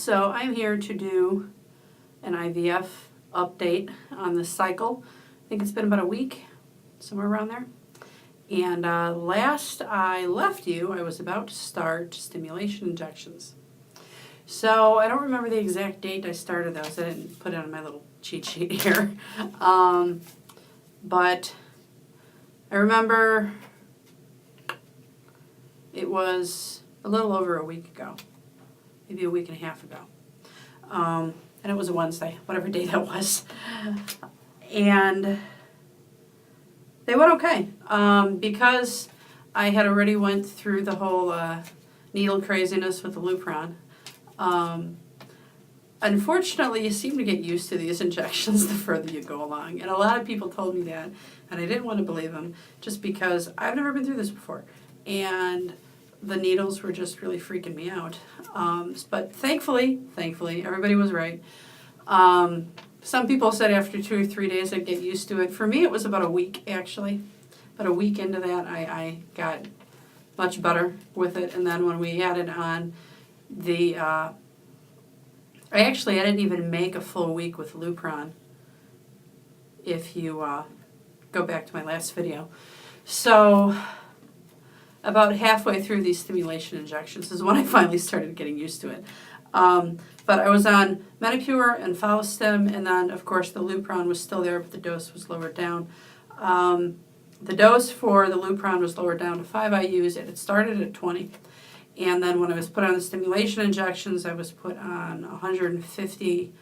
So I'm here to do an IVF update on the cycle. I think it's been about a week, somewhere around there. And last I left you, I was about to start stimulation injections. So I don't remember the exact date I started those. I didn't put it on my little cheat sheet here. But I remember it was a little over a week ago, maybe a week and a half ago. And it was a Wednesday, whatever day that was. And they went okay. Because I had already went through the whole needle craziness with the Lupron. Unfortunately, you seem to get used to these injections the further you go along. And a lot of people told me that, and I didn't want to believe them, just because I've never been through this before. And the needles were just really freaking me out. But thankfully, everybody was right. Some people said after 2 or 3 days I'd get used to it. For me, it was about a week, actually. About a week into that, I got much better with it. And then when we added on the... I didn't even make a full week with Lupron, if you go back to my last video. So about halfway through these stimulation injections is when I finally started getting used to it. But I was on Menopur and Follistim, and then, of course, the Lupron was still there, but the dose was lowered down. The dose for the Lupron was lowered down to 5 IUs, and it started at 20. And then when I was put on the stimulation injections, I was put on 150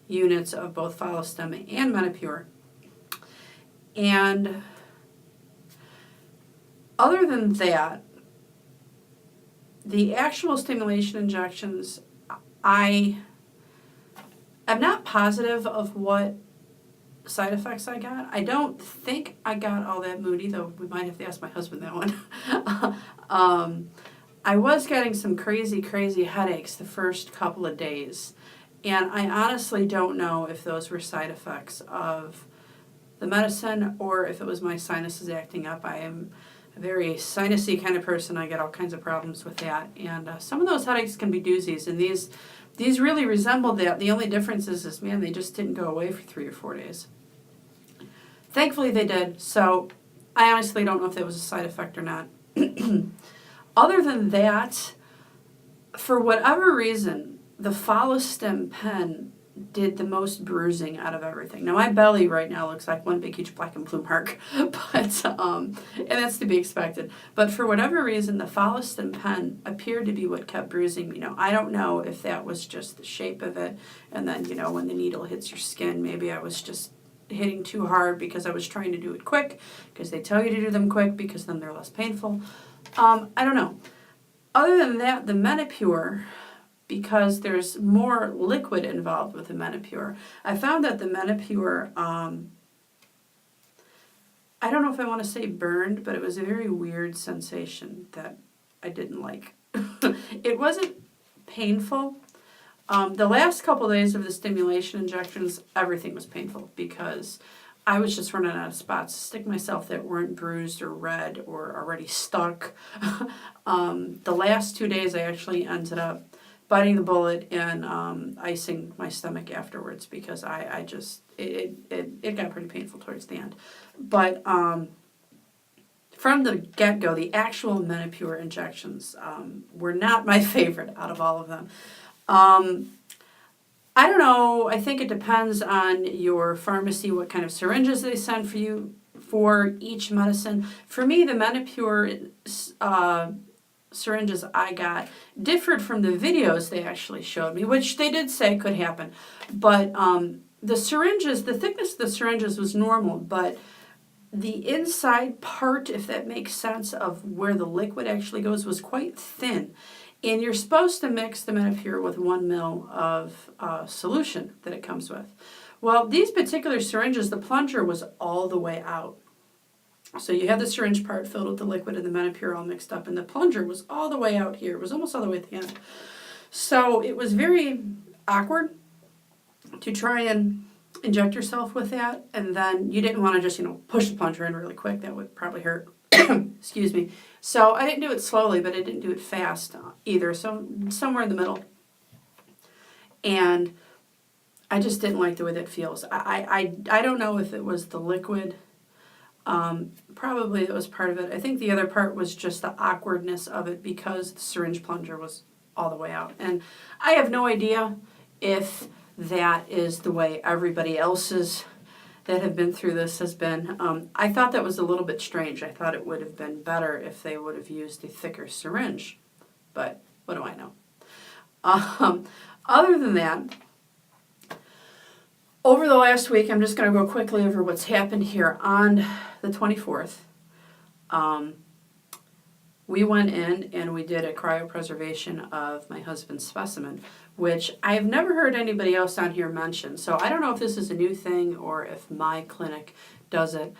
units of both Follistim and Menopur. And other than that, the actual stimulation injections, I'm not positive of what side effects I got. I don't think I got all that moody, though we might have to ask my husband that one. I was getting some crazy headaches the first couple of days, and I honestly don't know if those were side effects of the medicine or if it was my sinuses acting up. I am a very sinusy kind of person. I get all kinds of problems with that, and some of those headaches can be doozies, and these really resembled that. The only difference is, man, they just didn't go away for 3 or 4 days. Thankfully they did, so I honestly don't know if that was a side effect or not. Other than that, for whatever reason, the Follistim pen did the most bruising out of everything. Now, my belly right now looks like one big, huge black and blue mark, but and that's to be expected. But for whatever reason, the Follistim pen appeared to be what kept bruising me. Now, I don't know if that was just the shape of it, and then, when the needle hits your skin, maybe I was just hitting too hard because I was trying to do it quick, because they tell you to do them quick because then they're less painful. I don't know. Other than that, the Menopur, because there's more liquid involved with the Menopur, I found that the Menopur, I don't know if I want to say burned, but it was a very weird sensation that I didn't like. It wasn't painful. The last couple of days of the stimulation injections, everything was painful because I was just running out of spots to stick myself that weren't bruised or red or already stuck. The last 2 days I actually ended up biting the bullet and icing my stomach afterwards because it got pretty painful towards the end. But from the get-go, the actual Menopur injections were not my favorite out of all of them. I don't know, I think it depends on your pharmacy, what kind of syringes they send for you for each medicine. For me, the Menopur syringes I got differed from the videos they actually showed me, which they did say could happen. But the syringes, the thickness of the syringes was normal, but the inside part, if that makes sense, of where the liquid actually goes was quite thin. And you're supposed to mix the Menopur with 1 ml of solution that it comes with. Well, these particular syringes, the plunger was all the way out. So you have the syringe part filled with the liquid and the Menopur all mixed up, and the plunger was all the way out here. It was almost all the way at the end. So it was very awkward to try and inject yourself with that, and then you didn't want to just, push the plunger in really quick. That would probably hurt. Excuse me. So I didn't do it slowly, but I didn't do it fast either. So somewhere in the middle. And I just didn't like the way that feels. I don't know if it was the liquid. Probably it was part of it. I think the other part was just the awkwardness of it because the syringe plunger was all the way out. And I have no idea if that is the way everybody else's that have been through this has been. I thought that was a little bit strange. I thought it would have been better if they would have used a thicker syringe. But what do I know? Other than that, over the last week, I'm just going to go quickly over what's happened here. On the 24th, we went in and we did a cryopreservation of my husband's specimen, which I've never heard anybody else on here mention. So I don't know if this is a new thing or if my clinic does it.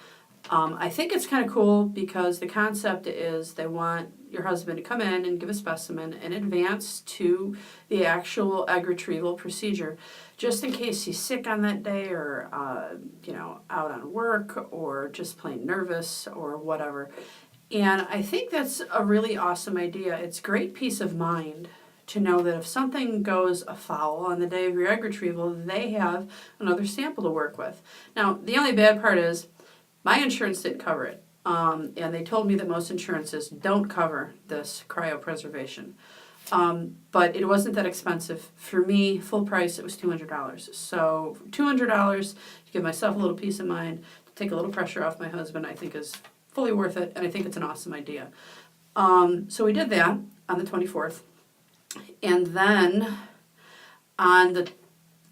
I think it's kind of cool because the concept is they want your husband to come in and give a specimen in advance to the actual egg retrieval procedure, just in case he's sick on that day or, out on work or just plain nervous or whatever. And I think that's a really awesome idea. It's great peace of mind to know that if something goes afoul on the day of your egg retrieval, they have another sample to work with. Now, the only bad part is my insurance didn't cover it. And they told me that most insurances don't cover this cryopreservation. But it wasn't that expensive. For me, full price, it was $200. So $200 to give myself a little peace of mind, to take a little pressure off my husband, I think is fully worth it, and I think it's an awesome idea. So we did that on the 24th. And then on the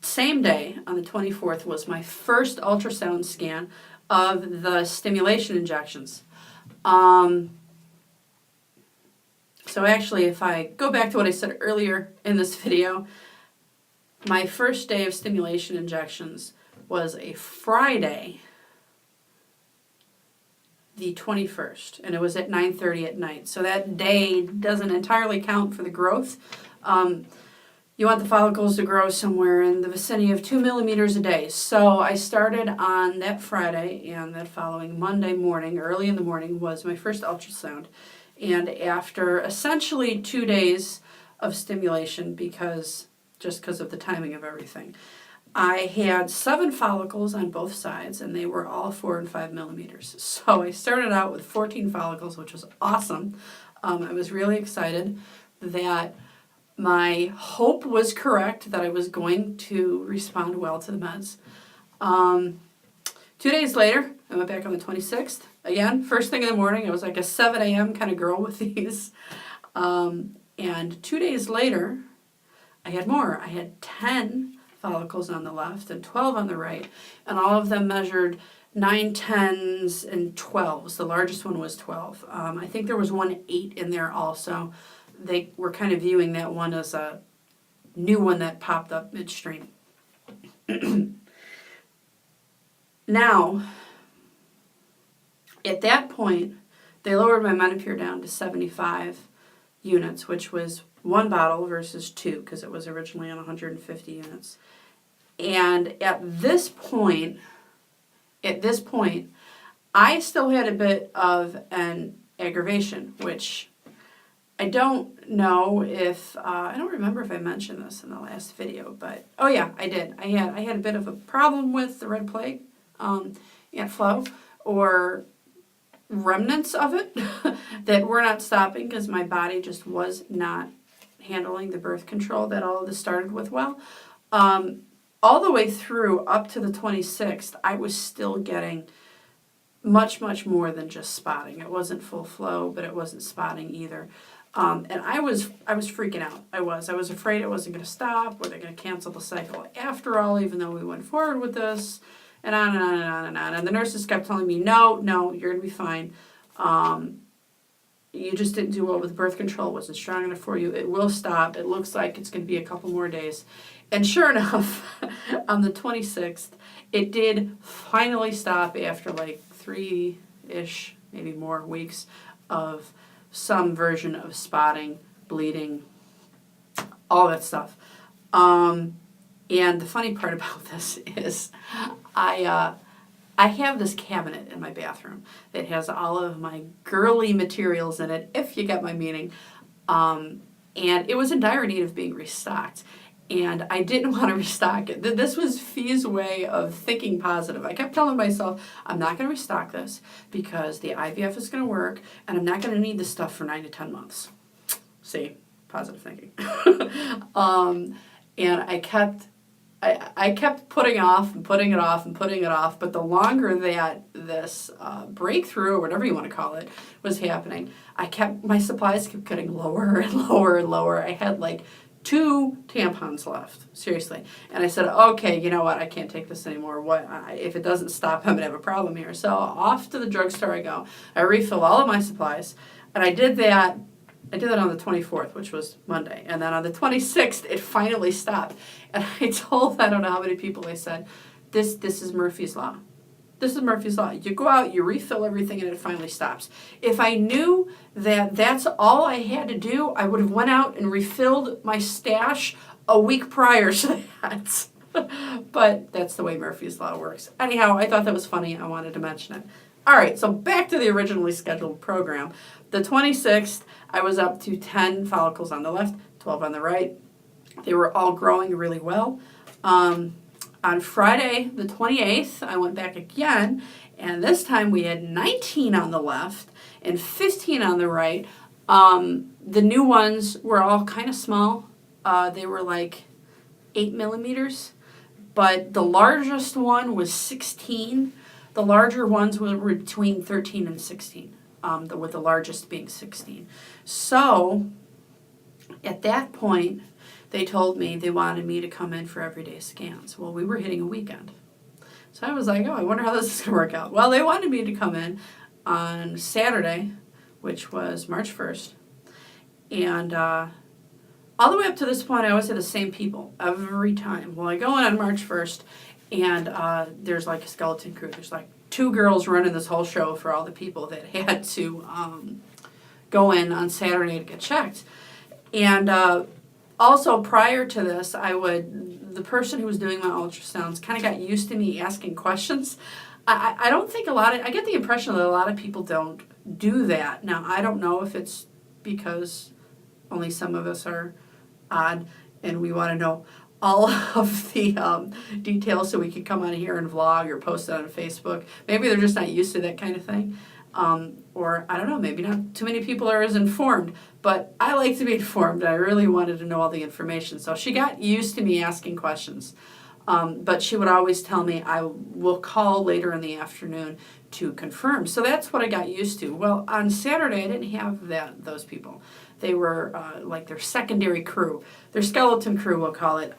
same day, on the 24th, was my first ultrasound scan of the stimulation injections. So actually, if I go back to what I said earlier in this video, my first day of stimulation injections was a Friday, the 21st, and it was at 9:30 at night. So that day doesn't entirely count for the growth. You want the follicles to grow somewhere in the vicinity of 2 millimeters a day. So I started on that Friday, and that following Monday morning, early in the morning, was my first ultrasound. And after essentially 2 days of stimulation, because of the timing of everything, I had 7 follicles on both sides, and they were all 4 and 5 millimeters. So I started out with 14 follicles, which was awesome. I was really excited that my hope was correct, that I was going to respond well to the meds. 2 days later, I went back on the 26th. Again, first thing in the morning, I was like a 7 a.m. kind of girl with these. And 2 days later, I had more. I had 10 follicles on the left and 12 on the right, and all of them measured 9, 10s, and 12s. The largest one was 12. I think there was one 8 in there also. They were kind of viewing that one as a new one that popped up midstream. Now, at that point, they lowered my Menopur down to 75 units, which was 1 bottle versus 2, because it was originally on 150 units. And at this point, I still had a bit of an aggravation, which I don't know if, I don't remember if I mentioned this in the last video, but, oh yeah, I did. I had a bit of a problem with the red plague, ant flow, or remnants of it that were not stopping because my body just was not handling the birth control that all of this started with well. All the way through up to the 26th, I was still getting much, much more than just spotting. It wasn't full flow, but it wasn't spotting either. And I was freaking out. I was afraid it wasn't going to stop. Were they going to cancel the cycle after all, even though we went forward with this? And on and on and on and on. And the nurses kept telling me, no, you're going to be fine. You just didn't do well with birth control. It wasn't strong enough for you. It will stop. It looks like it's going to be a couple more days. And sure enough, on the 26th, it did finally stop after like 3-ish, maybe more weeks of some version of spotting, bleeding, all that stuff. And the funny part about this is I have this cabinet in my bathroom that has all of my girly materials in it, if you get my meaning. And it was in dire need of being restocked. And I didn't want to restock it. This was Fee's way of thinking positive. I kept telling myself, I'm not going to restock this because the IVF is going to work and I'm not going to need this stuff for 9 to 10 months. See, positive thinking. And I kept putting off and putting it off and putting it off, but the longer that this breakthrough, or whatever you want to call it, was happening, my supplies kept getting lower and lower and lower. I had like 2 tampons left, seriously. And I said, okay, you know what, I can't take this anymore. If it doesn't stop, I'm going to have a problem here. So off to the drugstore I go. I refill all of my supplies, and I did that on the 24th, which was Monday. And then on the 26th, it finally stopped. And I told, I don't know how many people, I said, this is Murphy's Law. This is Murphy's Law. You go out, you refill everything, and it finally stops. If I knew that that's all I had to do, I would have went out and refilled my stash a week prior to that. But that's the way Murphy's Law works. Anyhow, I thought that was funny. I wanted to mention it. All right, so back to the originally scheduled program. The 26th, I was up to 10 follicles on the left, 12 on the right. They were all growing really well. On Friday, the 28th, I went back again, and this time we had 19 on the left and 15 on the right. The new ones were all kind of small. They were like 8 millimeters, but the largest one was 16. The larger ones were between 13 and 16, with the largest being 16. So at that point, they told me they wanted me to come in for everyday scans. Well, we were hitting a weekend. So I was like, oh, I wonder how this is going to work out. Well, they wanted me to come in on Saturday, which was March 1st. And all the way up to this point, I always had the same people every time. Well, I go in on March 1st, and there's like a skeleton crew. There's like 2 girls running this whole show for all the people that had to go in on Saturday to get checked. And also, prior to this, the person who was doing my ultrasounds kind of got used to me asking questions. I don't think I get the impression that a lot of people don't do that. Now, I don't know if it's because only some of us are odd and we want to know all of the details so we can come on here and vlog or post it on Facebook. Maybe they're just not used to that kind of thing. Or, I don't know, maybe not too many people are as informed, but I like to be informed. I really wanted to know all the information. So she got used to me asking questions. But she would always tell me, I will call later in the afternoon to confirm. So that's what I got used to. Well, on Saturday, I didn't have those people. They were like their secondary crew, their skeleton crew, we'll call it.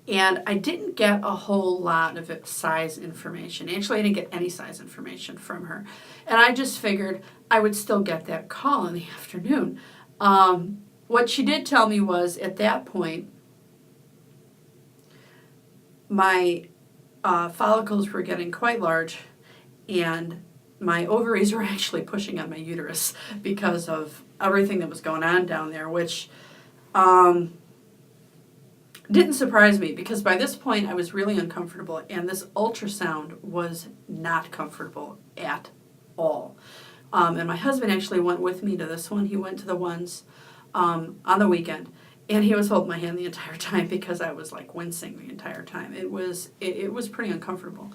And I didn't get a whole lot of size information. Actually, I didn't get any size information from her. And I just figured I would still get that call in the afternoon. What she did tell me was, at that point, my follicles were getting quite large, and my ovaries were actually pushing on my uterus because of everything that was going on down there, which didn't surprise me, because by this point I was really uncomfortable, and this ultrasound was not comfortable at all. And my husband actually went with me to this one. He went to the ones on the weekend, and he was holding my hand the entire time because I was like wincing the entire time. It was pretty uncomfortable.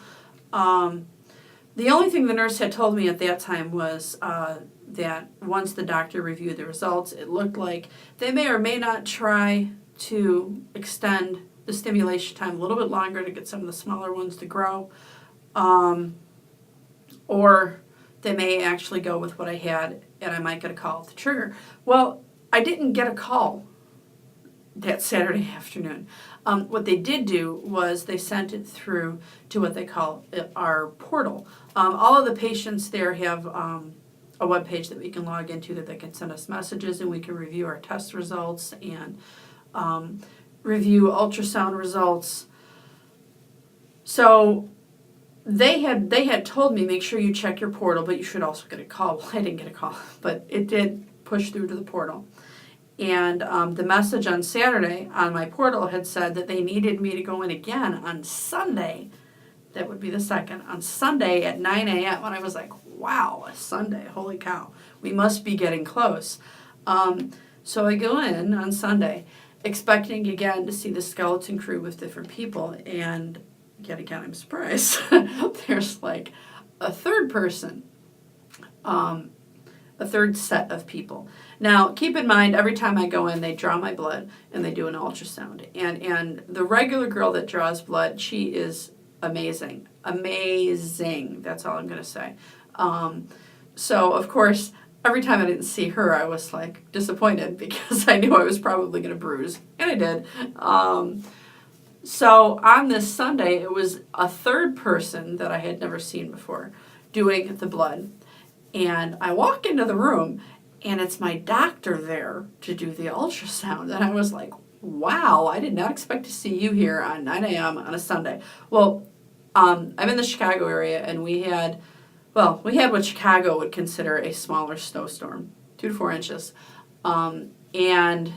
The only thing the nurse had told me at that time was that once the doctor reviewed the results, it looked like they may or may not try to extend the stimulation time a little bit longer to get some of the smaller ones to grow, or they may actually go with what I had, and I might get a call at the trigger. Well, I didn't get a call that Saturday afternoon. What they did do was they sent it through to what they call our portal. All of the patients there have a web page that we can log into, that they can send us messages, and we can review our test results and review ultrasound results. So they had told me, make sure you check your portal, but you should also get a call. Well, I didn't get a call, but it did push through to the portal. And the message on Saturday on my portal had said that they needed me to go in again on Sunday. That would be the 2nd. On Sunday at 9 a.m. And I was like, wow, a Sunday, holy cow. We must be getting close. So I go in on Sunday, expecting again to see the skeleton crew with different people, and yet again I'm surprised. There's like a third person, a third set of people. Now, keep in mind, every time I go in, they draw my blood and they do an ultrasound. And the regular girl that draws blood, she is amazing. Amazing. That's all I'm going to say. So, of course, every time I didn't see her, I was like disappointed because I knew I was probably going to bruise. And I did. So on this Sunday, it was a third person that I had never seen before doing the blood. And I walk into the room, and it's my doctor there to do the ultrasound. And I was like, wow, I did not expect to see you here on 9 a.m. on a Sunday. Well, I'm in the Chicago area, and we had what Chicago would consider a smaller snowstorm, 2 to 4 inches. And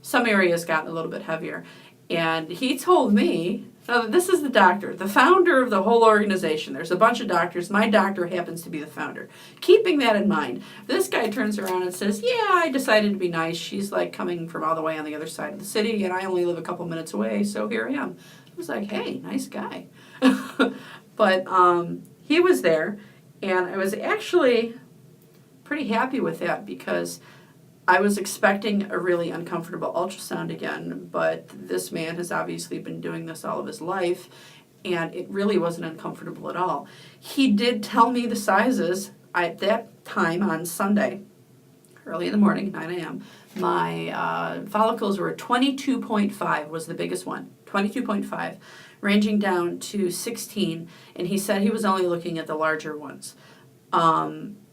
some areas got a little bit heavier. And he told me, now this is the doctor, the founder of the whole organization. There's a bunch of doctors. My doctor happens to be the founder. Keeping that in mind, this guy turns around and says, yeah, I decided to be nice. She's like coming from all the way on the other side of the city, and I only live a couple minutes away, so here I am. I was like, hey, nice guy. But he was there, and I was actually pretty happy with that because I was expecting a really uncomfortable ultrasound again, but this man has obviously been doing this all of his life, and it really wasn't uncomfortable at all. He did tell me the sizes at that time on Sunday, early in the morning, 9 a.m. My follicles were 22.5 was the biggest one, 22.5, ranging down to 16, and he said he was only looking at the larger ones.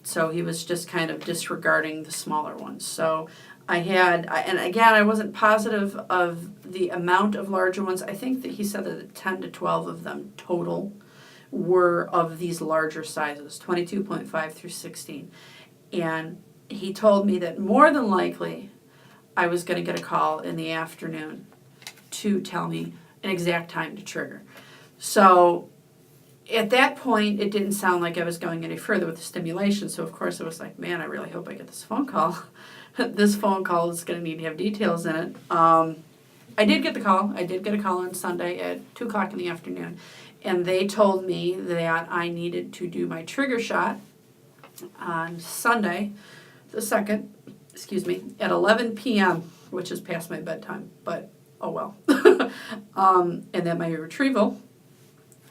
So he was just kind of disregarding the smaller ones. So and again, I wasn't positive of the amount of larger ones. I think that he said that 10 to 12 of them total were of these larger sizes, 22.5 through 16. And he told me that more than likely I was going to get a call in the afternoon to tell me an exact time to trigger. So at that point, it didn't sound like I was going any further with the stimulation, so of course I was like, man, I really hope I get this phone call. This phone call is going to need to have details in it. I did get the call. I did get a call on Sunday at 2 o'clock in the afternoon, and they told me that I needed to do my trigger shot on Sunday, the 2nd, at 11 p.m., which is past my bedtime, but oh well. And then my retrieval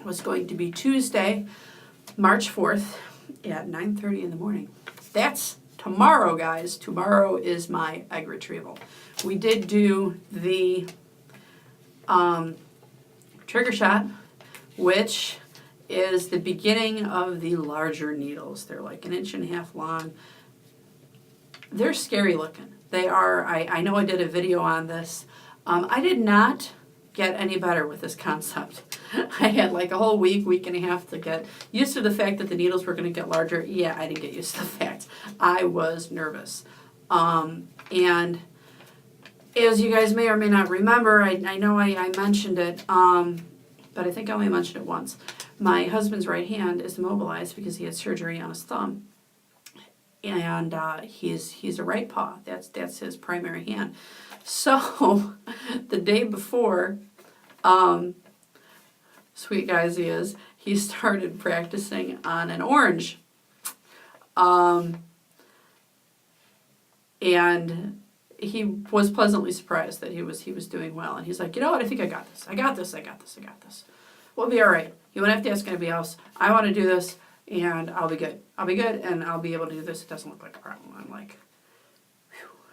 was going to be Tuesday, March 4th at 9:30 in the morning. That's tomorrow, guys. Tomorrow is my egg retrieval. We did do the trigger shot, which is the beginning of the larger needles. They're like 1.5 inches long. They're scary looking. They are. I know I did a video on this. I did not get any better with this concept. I had like a whole week and a half to get used to the fact that the needles were going to get larger. Yeah, I didn't get used to the fact. I was nervous. And as you guys may or may not remember, I know I mentioned it, but I think I only mentioned it once. My husband's right hand is immobilized because he had surgery on his thumb. And he's a right paw. That's his primary hand. So the day before, sweet guy as he started practicing on an orange. And he was pleasantly surprised that he was doing well. And he's like, you know what, I think I got this. We'll be all right. You won't have to ask anybody else. I want to do this, and I'll be good, and I'll be able to do this. It doesn't look like a problem. I'm like,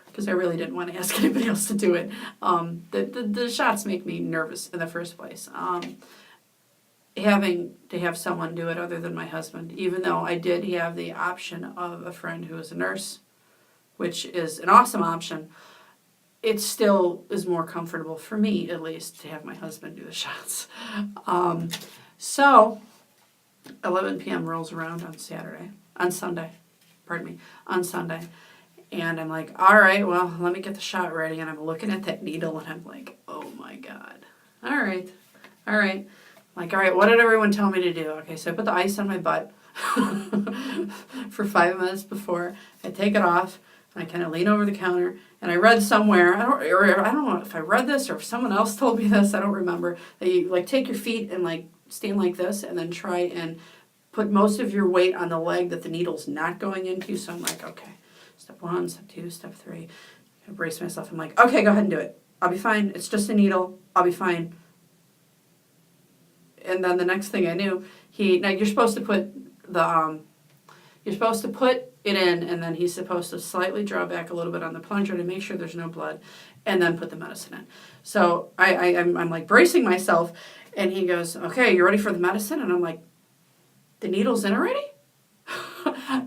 because I really didn't want to ask anybody else to do it. The shots make me nervous in the first place. Having to have someone do it other than my husband, even though I did have the option of a friend who is a nurse, which is an awesome option, it still is more comfortable for me, at least, to have my husband do the shots. So 11 p.m. rolls around on Sunday, and I'm like, all right, well, let me get the shot ready, and I'm looking at that needle, and I'm like, oh my God. All right. I'm like, all right, what did everyone tell me to do? Okay, so I put the ice on my butt for 5 minutes before. I take it off. And I kind of lean over the counter, and I read somewhere, I don't know if I read this or if someone else told me this, I don't remember, that you like take your feet and like stand like this and then try and put most of your weight on the leg that the needle's not going into. So I'm like, okay, step 1, step 2, step 3. I brace myself. I'm like, okay, go ahead and do it. I'll be fine. It's just a needle. I'll be fine. And then the next thing I knew, now you're supposed to put it in, and then he's supposed to slightly draw back a little bit on the plunger to make sure there's no blood, and then put the medicine in. So I'm like bracing myself, and he goes, okay, you ready for the medicine? And I'm like, the needle's in already?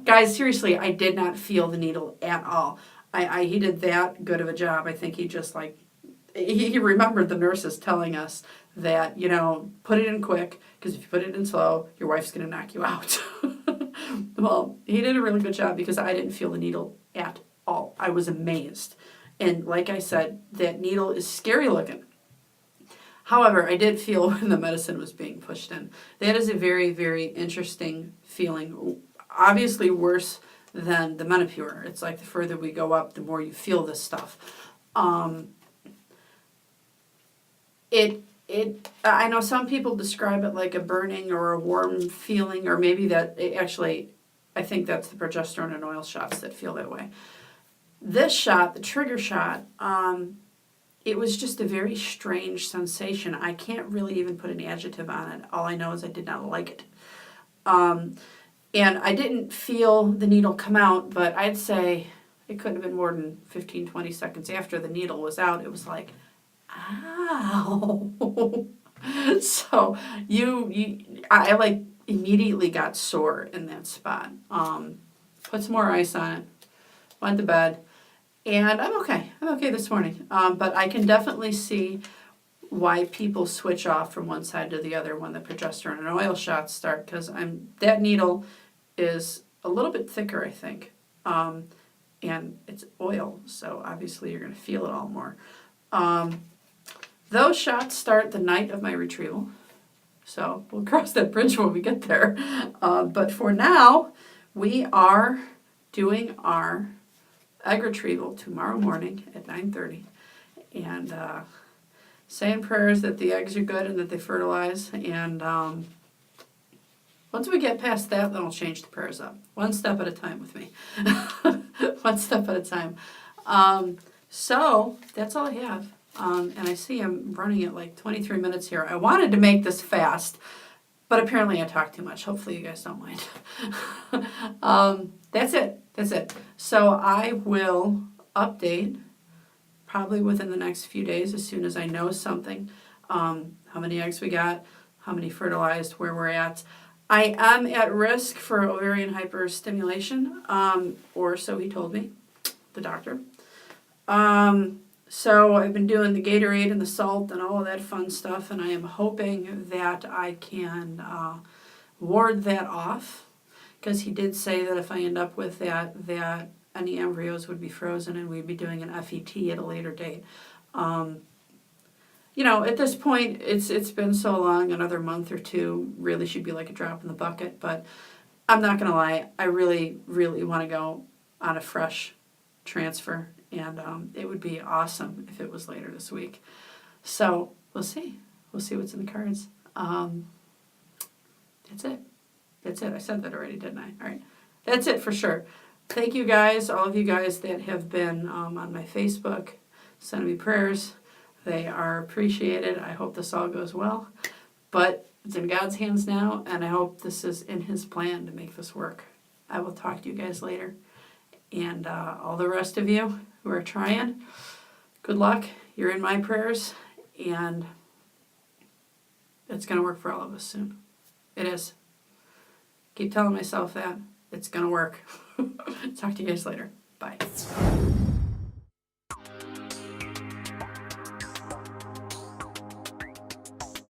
Guys, seriously, I did not feel the needle at all. He did that good of a job. I think he just like, he remembered the nurses telling us that, put it in quick, because if you put it in slow, your wife's going to knock you out. Well, he did a really good job because I didn't feel the needle at all. I was amazed. And like I said, that needle is scary looking. However, I did feel when the medicine was being pushed in. That is a very, very interesting feeling. Obviously worse than the Menopur. It's like the further we go up, the more you feel this stuff. I know some people describe it like a burning or a warm feeling, or maybe I think that's the progesterone and oil shots that feel that way. This shot, the trigger shot, it was just a very strange sensation. I can't really even put an adjective on it. All I know is I did not like it. And I didn't feel the needle come out, but I'd say it couldn't have been more than 15, 20 seconds after the needle was out. It was like, ow. So I like immediately got sore in that spot. Put some more ice on it, went to bed, and I'm okay. I'm okay this morning. But I can definitely see why people switch off from one side to the other when the progesterone and oil shots start, because that needle is a little bit thicker, I think, and it's oil, so obviously you're going to feel it all more. Those shots start the night of my retrieval, so we'll cross that bridge when we get there. But for now, we are doing our egg retrieval tomorrow morning at 9:30, and saying prayers that the eggs are good and that they fertilize. And once we get past that, then I'll change the prayers up. One step at a time with me. One step at a time. So that's all I have. And I see I'm running at like 23 minutes here. I wanted to make this fast, but apparently I talk too much. Hopefully you guys don't mind. That's it. So I will update probably within the next few days as soon as I know something. How many eggs we got, how many fertilized, where we're at. I am at risk for ovarian hyperstimulation, or so he told me, the doctor. So I've been doing the Gatorade and the salt and all of that fun stuff, and I am hoping that I can ward that off, because he did say that if I end up with that any embryos would be frozen and we'd be doing an FET at a later date. At this point, it's been so long, another month or two really should be like a drop in the bucket, but I'm not going to lie, I really, really want to go on a fresh transfer, and it would be awesome if it was later this week. So we'll see. We'll see what's in the cards. That's it. I said that already, didn't I? All right. That's it for sure. Thank you guys, all of you guys that have been on my Facebook, sending me prayers. They are appreciated. I hope this all goes well. But it's in God's hands now, and I hope this is in His plan to make this work. I will talk to you guys later. And all the rest of you who are trying, good luck. You're in my prayers, and it's going to work for all of us soon. It is. Keep telling myself that. It's going to work. Talk to you guys later. Bye.